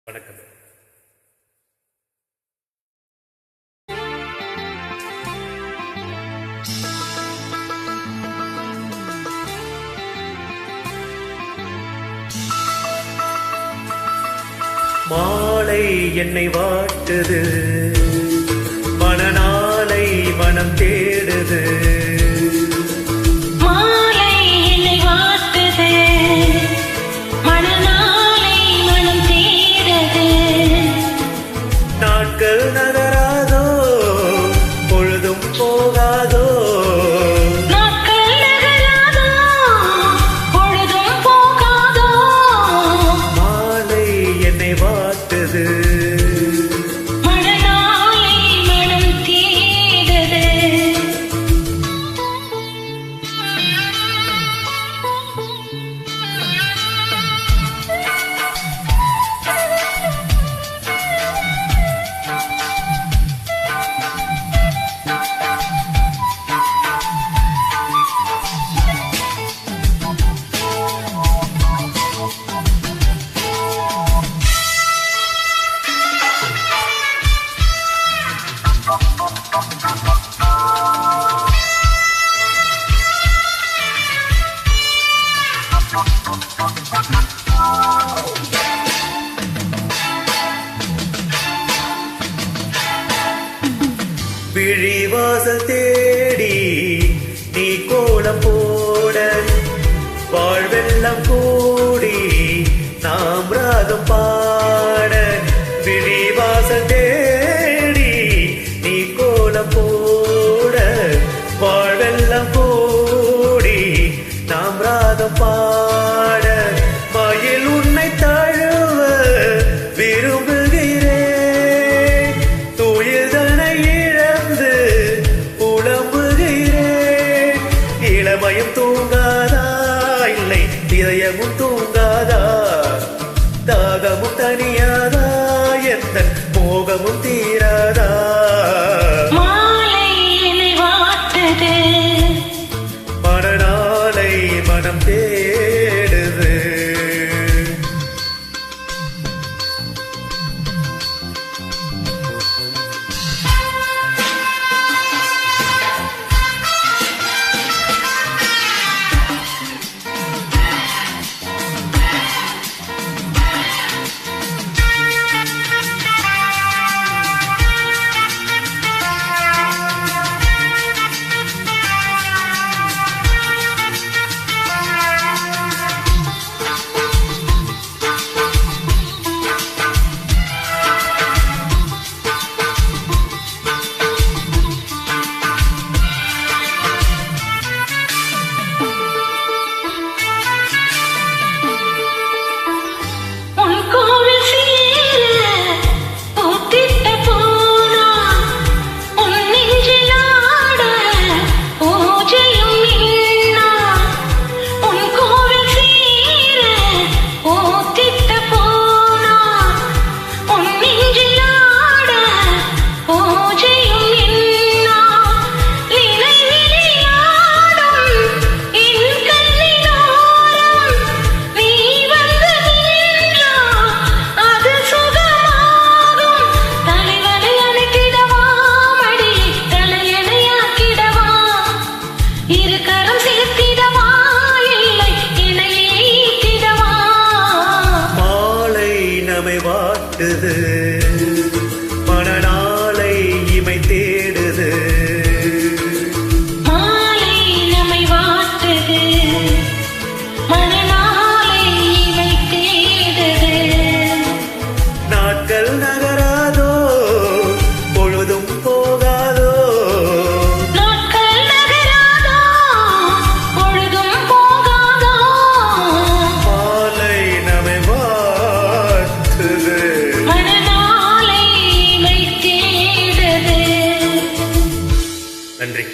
வணக்கம். மாலை என்னை வாட்டுது, மனநாளை மனம் தேடுது. மாலை என்னை வாட்டுது, மனநாளை மனம் தேடுது. நாட்கள் நகராதோ, பொழுதும் போகாதோ. நாட்கள் நகராதோ, பொழுதும் போகாதோ. மாலை என்னை வாட்டுது, மனநாளை மனம் தேடுது. விழிவாசல் தேடி நீ கோலம் போட, வாழ்வெல்லாம் கூடி நாம் ராகம் பாட. விழிவாசல் தேடி நீ கோலம் போட, வாழ்வெல்லாம் கூடி நாம் ராகம் பாட. மயில் உன்னை தழுவ விரும்புகிறேன், துயில்தனை இழந்து புலம்புகிறேன். இளமயம் தூங்காதா, இல்லை இதயமும் தூங்காதா. தாகமும் தனியாதா, எந்த மோகமும் தீராதா. மாலை என்னை வாட்டுது, மனநாளை மனம் தேடுது. உன் கோவில் சீர பூத்திட்ட பூனா, உன் நெஞ்சில் ஆட பூஜையும் நின்னா. உன் கோவில் சீர பூத்திட்ட பூனா, உன் நெஞ்சில் ஆட பூஜையும் நின்னா. இணை விளையாடும் என் கண்ணினோரம் நீ வந்து நின்றா, அது சுகமாகும். தலைவனை அணைத்திடவா, மடியை தலையணையாக்கிடவா. இரு கரம் சேர்த்திடவா, இல்லை இணையை ஈட்டிடவா. மாலை நம்மை வாட்டுது, மனநாளை இமை தேடுது. மாலை நம்மை வாட்டுது, மனநாளை இவை தேடுது. நாட்கள் நகராதோ, பொழுதும் போகாதோ. நாட்கள் நகராதோ, பொழுதும் போகாதோ. மாலை நம்மை வாட்டுது. மனநாளை இவை தேடுது. நன்றி.